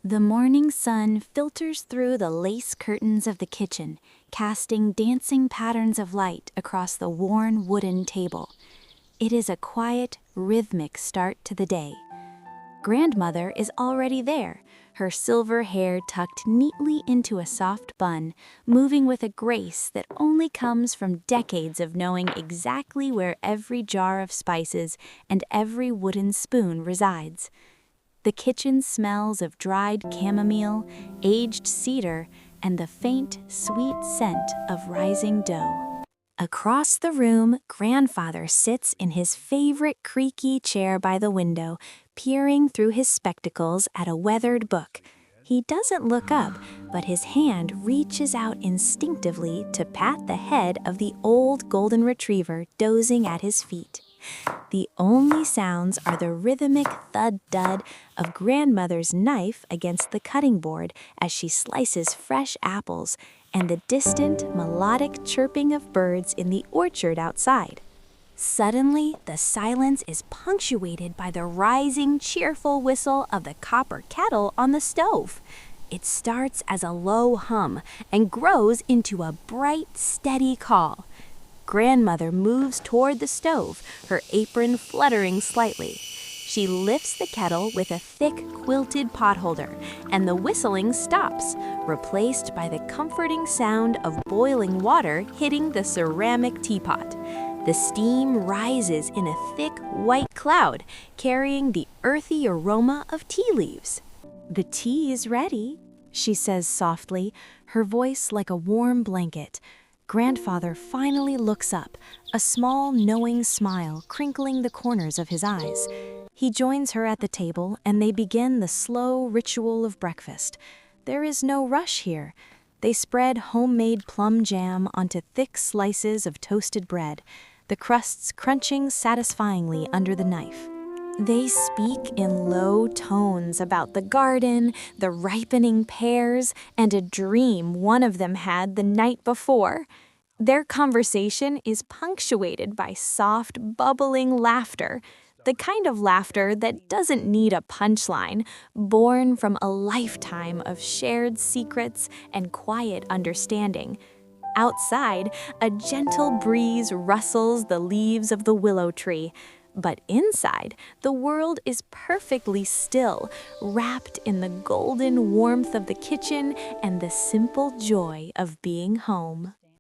The morning sun filters through the lace curtains of the kitchen, casting dancing patterns of light across the worn wooden table. It is a quiet, rhythmic start to the day. Grandmother is already there, her silver hair tucked neatly into a soft bun, moving with a grace that only comes from decades of knowing exactly where every jar of spices and every wooden spoon resides. The kitchen smells of dried chamomile, aged cedar, and the faint, sweet scent of rising dough. Across the room, Grandfather sits in his favorite creaky chair by the window, peering through his spectacles at a weathered book. He doesn't look up, but his hand reaches out instinctively to pat the head of the old golden retriever dozing at his feet. The only sounds are the rhythmic thud-dud of Grandmother's knife against the cutting board as she slices fresh apples, and the distant, melodic chirping of birds in the orchard outside. Suddenly, the silence is punctuated by the rising, cheerful whistle of the copper kettle on the stove. It starts as a low hum and grows into a bright, steady call. Grandmother moves toward the stove, her apron fluttering slightly. She lifts the kettle with a thick quilted potholder, and the whistling stops, replaced by the comforting sound of boiling water hitting the ceramic teapot. The steam rises in a thick white cloud, carrying the earthy aroma of tea leaves. "The tea is ready," she says softly, her voice like a warm blanket. Grandfather finally looks up, a small, knowing smile crinkling the corners of his eyes. He joins her at the table, and they begin the slow ritual of breakfast. There is no rush here. They spread homemade plum jam onto thick slices of toasted bread, the crusts crunching satisfyingly under the knife. They speak in low tones about the garden, the ripening pears, and a dream one of them had the night before. Their conversation is punctuated by soft, bubbling laughter, the kind of laughter that doesn't need a punchline, born from a lifetime of shared secrets and quiet understanding. Outside, a gentle breeze rustles the leaves of the willow tree. But inside, the world is perfectly still, wrapped in the golden warmth of the kitchen and the simple joy of being home.